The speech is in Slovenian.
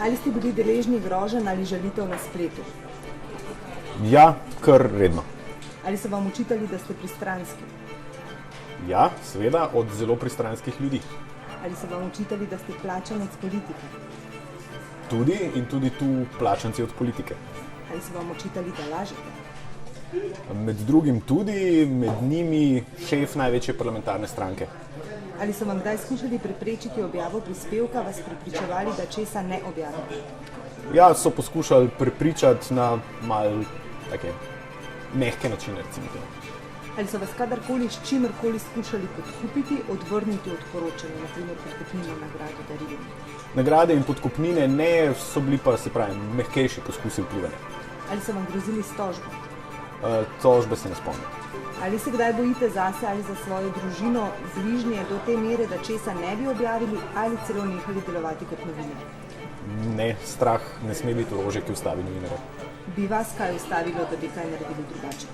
Ali ste bili deležni groženj ali žalitev na spletu? Ja, kar redno. Ali so vam očitali, da ste pristranski? Ja, seveda, od zelo pristranskih ljudi. Ali so vam očitali, da ste plačanec politike? Tudi in tudi tu plačanci od politike. Ali so vam očitali, da lažete? Med drugim tudi, med njimi šef največje parlamentarne stranke. Ali so vam kdaj skušali preprečiti objavo prispevka, vas prepričevali, da česa ne objavite? Ja, so poskušali prepričati na malo take mehke načine, recimo temu. Ali so vas kadarkoli s čimerkoli skušali podkupiti, odvrniti od poročanja, naprimer podkupnine, nagrade, darilo? Nagrade in podkupnine ne, so bili pa, se pravi, mehkejši poskusi vplivanja. Ali so vam grozili s tožbo? Tožbe se ne spomnim. Ali se kdaj bojite zase ali za svojo družino, bližnje do te mere, da česa ne bi objavili ali celo nehali delovati kot novinar? Ne, strah ne sme biti orožje, ki ustavi novinarja. Bi vas kaj ustavilo, da bi kaj naredili drugače?